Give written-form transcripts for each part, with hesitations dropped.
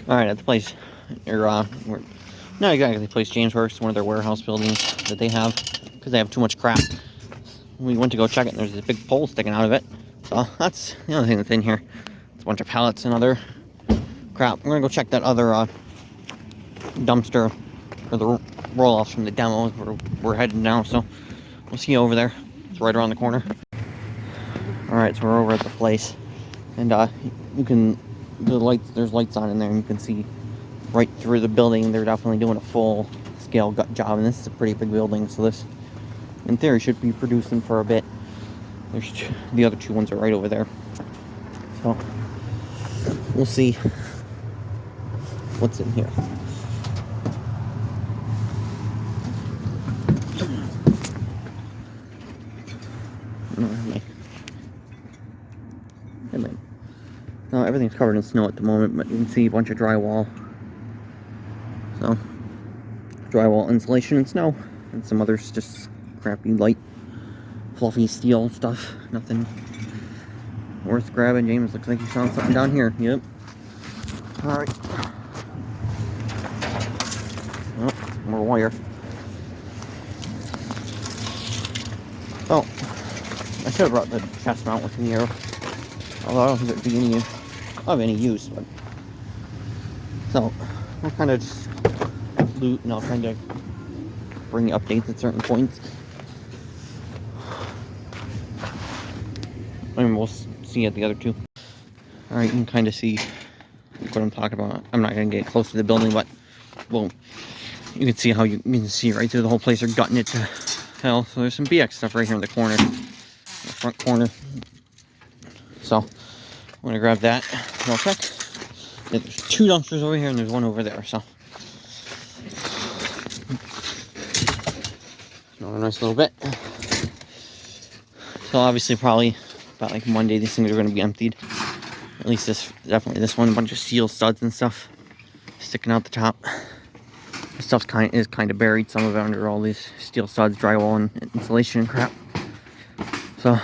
Alright, at the place, not exactly the place James works, one of their warehouse buildings that they have, because they have too much crap. We went to go check it, and there's this big pole sticking out of it. So that's the only thing that's in here. It's a bunch of pallets and other crap. We're gonna go check that other dumpster for the roll-offs from the demo. We're heading now, so we'll see you over there. It's right around the corner. Alright, so we're over at the place, and you can, there's lights on in there, and you can see right through the building. They're definitely doing a full scale gut job, and this is a pretty big building, so this in theory should be producing for a bit. There's the other two ones are right over there, so we'll see what's in here. No, everything's covered in snow at the moment, but you can see a bunch of drywall. So, drywall, insulation, and snow. And some others, just crappy, light, fluffy steel stuff. Nothing worth grabbing. James looks like he found something down here. Yep. Alright. Oh, more wire. Oh, I should have brought the chest mount with me here. Although I don't think it would be of any use, but so we'll kind of just loot, and I'll try to bring updates at certain points. And we'll see at the other two. Alright, you can kind of see what I'm talking about. I'm not going to get close to the building, but well, you can see how you can see right through the whole place. They're gutting it to hell. So there's some BX stuff right here in the corner, in the front corner. So I'm going to grab that real quick. There's two dumpsters over here, and there's one over there. So another nice little bit. So obviously, probably about like Monday, these things are going to be emptied. At least definitely this one. A bunch of steel studs and stuff sticking out the top. This stuff's kind of buried. Some of it under all these steel studs, drywall, and insulation and crap. So,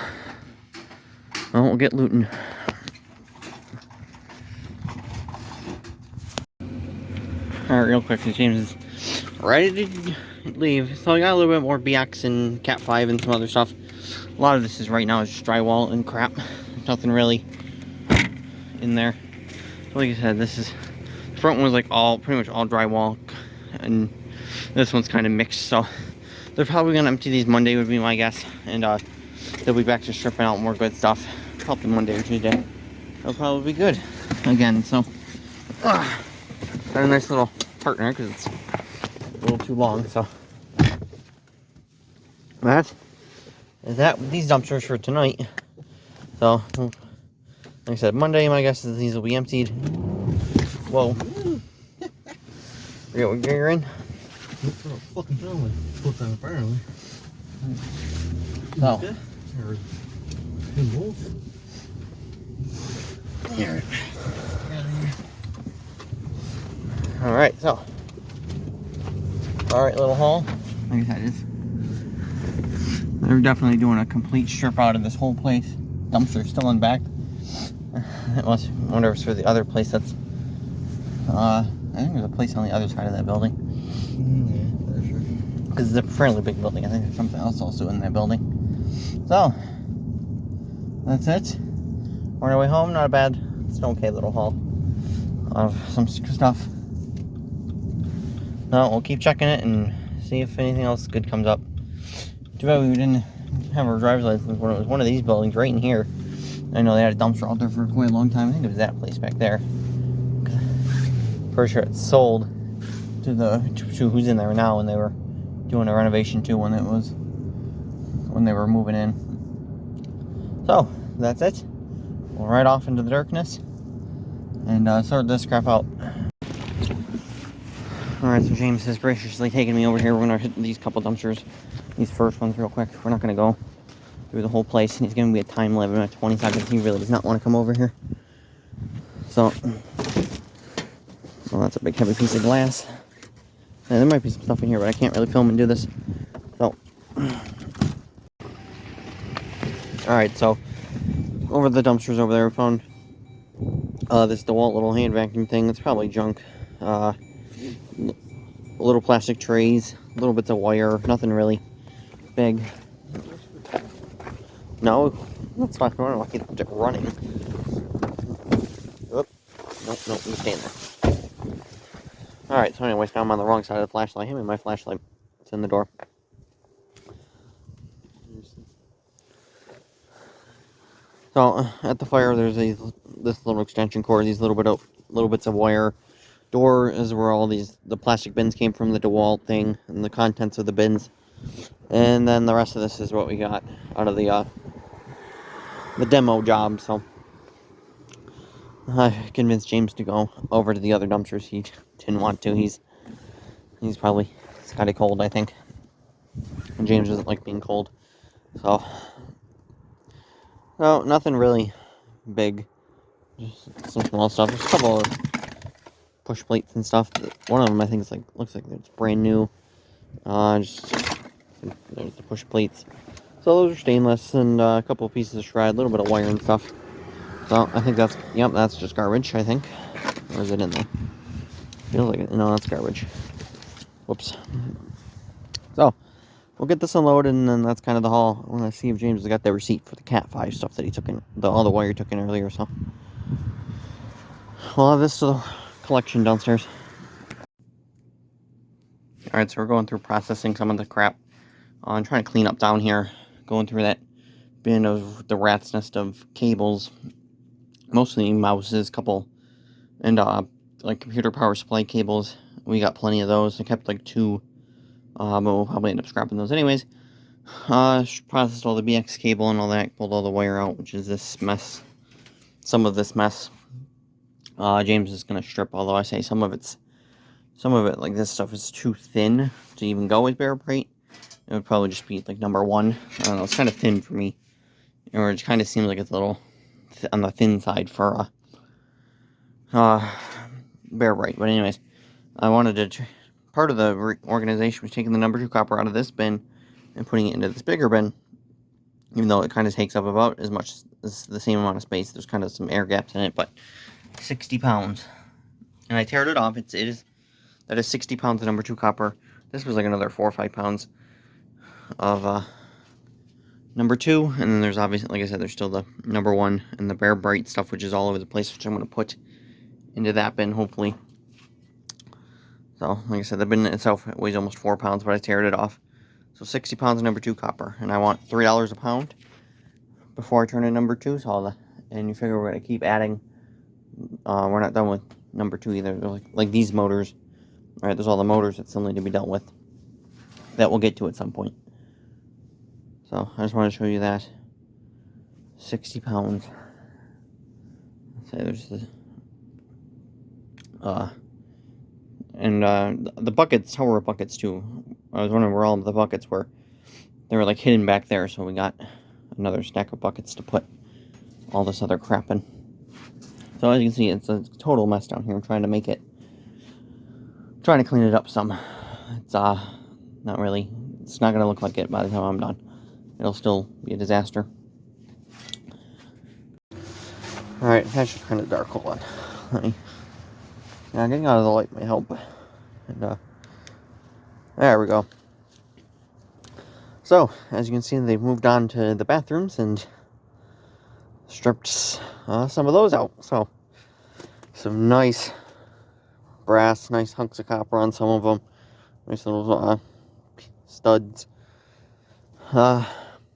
well, we'll get looting. Alright, real quick, James is ready to leave. So I got a little bit more BX and Cat 5 and some other stuff. A lot of this is right now is just drywall and crap. Nothing really in there. So like I said, this is, the front one's like pretty much all drywall, and this one's kind of mixed. So they're probably gonna empty these Monday, would be my guess, and they'll be back to stripping out more good stuff. Probably Monday or Tuesday. They'll probably be good again. So got a nice little partner because it's a little too long. So that is that with these dumpsters for tonight. So like I said, Monday my guess is these will be emptied. Whoa. Forget what gear you're in. Fucking gentleman. Full time apparently. So. Alright, so. Alright, little haul. Like I said, they're definitely doing a complete strip out of this whole place. Dumpster's still in back. I wonder if it's for the other place that's. I think there's a place on the other side of that building. Yeah, for sure. Because it's a fairly big building. I think there's something else also in that building. So, that's it. We're on our way home. Not a bad. It's an okay little haul of some stuff. No, we'll keep checking it and see if anything else good comes up. Too bad we didn't have our driver's license when it was one of these buildings right in here. I know they had a dumpster out there for quite a long time. I think it was that place back there. Pretty sure it's sold to who's in there now when they were doing a renovation too, when they were moving in. So that's it. We'll ride off into the darkness and sort this crap out. Alright, so James has graciously taken me over here. We're gonna hit these couple dumpsters, these first ones real quick. We're not gonna go through the whole place, and he's giving me a time limit of 20 seconds. He really does not want to come over here. So, well, that's a big heavy piece of glass. And there might be some stuff in here, but I can't really film and do this. So, alright, so over the dumpsters over there, we found This DeWalt little hand vacuum thing. It's probably junk. Little plastic trays, little bits of wire, nothing really big. No, that's fine. I don't know. I kept it running. Oop. Nope, nope, you staying there. Alright, so anyways, now I'm on the wrong side of the flashlight. Hand me my flashlight. It's in the door. So, at the fire, there's this little extension cord, these little bits of wire. Door is where all the plastic bins came from, the DeWalt thing, and the contents of the bins. And then the rest of this is what we got out of the demo job, so I convinced James to go over to the other dumpsters. He didn't want to. He's probably kind of cold, I think. And James doesn't like being cold. So, no, nothing really big. Just some small stuff. There's a couple of push plates and stuff. One of them I think is looks like it's brand new. There's the push plates. So those are stainless, and a couple of pieces of shred, a little bit of wire and stuff. So I think that's just garbage, I think. Or is it in there? Feels like it. No, that's garbage. Whoops. So, we'll get this unloaded, and then that's kind of the haul. I want to see if James has got the receipt for the Cat 5 stuff that he took in, all the wire he took in earlier, so. We'll have this to the collection downstairs. Alright, so we're going through processing some of the crap. I'm trying to clean up down here. Going through that bin of the rat's nest of cables. Mostly mouses, and like computer power supply cables. We got plenty of those. I kept like 2, but we'll probably end up scrapping those anyways. Processed all the BX cable and all that. Pulled all the wire out, which is this mess. Some of this mess. James is gonna strip, although I say some of it, like this stuff is too thin to even go with bare plate. It would probably just be like number 1. I don't know. It's kind of thin for me, or it kind of seems like it's a little on the thin side for bare bright. But anyways, I wanted to part of the organization was taking the number 2 copper out of this bin and putting it into this bigger bin, even though it kind of takes up about as much as the same amount of space. There's kind of some air gaps in it, but 60 pounds, and I teared it off. That is 60 pounds of number 2 copper. This was like another 4 or 5 pounds of number 2, and then there's obviously, like I said, there's still the number 1 and the bare bright stuff, which is all over the place, which I'm going to put into that bin, hopefully. So, like I said, the bin itself weighs almost 4 pounds, but I teared it off. So 60 pounds of number 2 copper, and I want $3 a pound before I turn in number 2. So and you figure we're going to keep adding. We're not done with number 2 either. They're like these motors. Alright, there's all the motors that still need to be dealt with. That we'll get to at some point. So, I just want to show you that. 60 pounds. Say there's the... the buckets, tower buckets too. I was wondering where all of the buckets were. They were like hidden back there, so we got another stack of buckets to put all this other crap in. So as you can see, it's a total mess down here. I'm trying to clean it up some. It's not really, it's not going to look like it by the time I'm done. It'll still be a disaster. Alright, it's actually kind of dark. Hold on. Yeah, getting out of the light might help. And, there we go. So, as you can see, they've moved on to the bathrooms and stripped some of those out. So, some nice brass, nice hunks of copper on some of them. Nice little studs.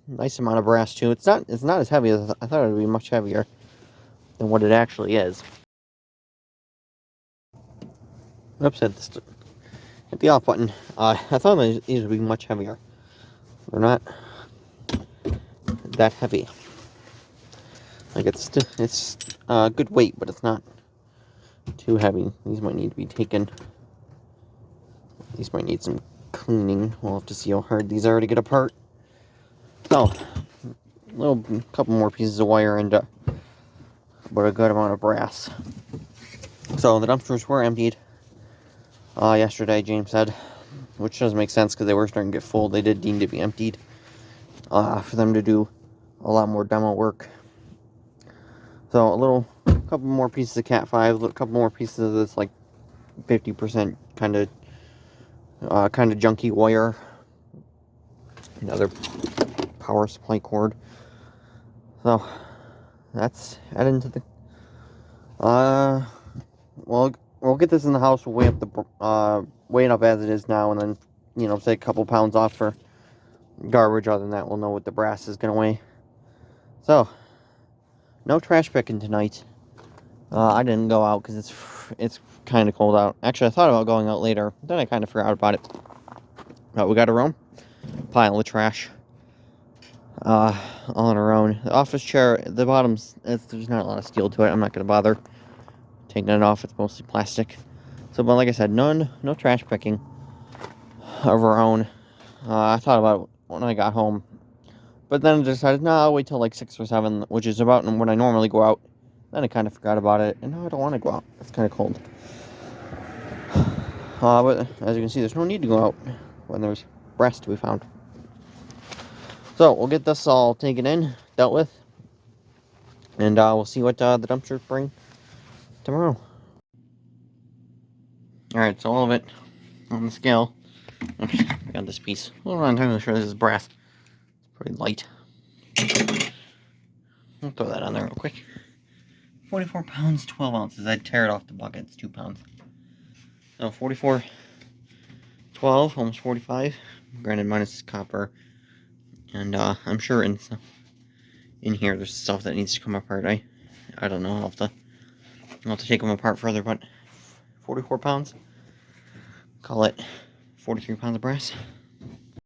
Nice amount of brass too. It's not as heavy as I thought it would be. Much heavier than what it actually is. Oops, hit the off button. I thought these would be much heavier. They're not that heavy. Like it's good weight, but it's not too heavy. These might need to be taken. These might need some cleaning. We'll have to see how hard these are to get apart. So, couple more pieces of wire and but a good amount of brass. So the dumpsters were emptied yesterday, James said, which doesn't make sense because they were starting to get full. They did need to be emptied for them to do a lot more demo work. So a couple more pieces of Cat 5, a couple more pieces of this like 50% kind of junky wire. Another power supply cord. So that's added into the. We'll get this in the house. We'll weigh it up as it is now, and then take a couple pounds off for garbage. Other than that, we'll know what the brass is gonna weigh. So no trash picking tonight. I didn't go out because it's kind of cold out. Actually, I thought about going out later, then I kind of forgot about it. But we got our own pile of trash all on our own. The office chair, the bottom's, there's not a lot of steel to it. I'm not going to bother taking it off. It's mostly plastic. So, but like I said, no trash picking of our own. I thought about it when I got home. But then I decided, no, I'll wait till like 6 or 7, which is about when I normally go out. Then I kind of forgot about it, and now I don't want to go out. It's kind of cold. But as you can see, there's no need to go out when there's brass to be found. So we'll get this all taken in, dealt with, and we'll see what the dumpsters bring tomorrow. Alright, so all of it on the scale. Okay, I got this piece. Hold on, I'm not sure this is brass. It's pretty light. I'll throw that on there real quick. 44 pounds, 12 ounces. I'd tear it off the bucket. It's 2 pounds. So 44, 12, almost 45. Granted, minus copper. And I'm sure in here there's stuff that needs to come apart. I don't know. I'll have to take them apart further, but 44 pounds. Call it 43 pounds of brass.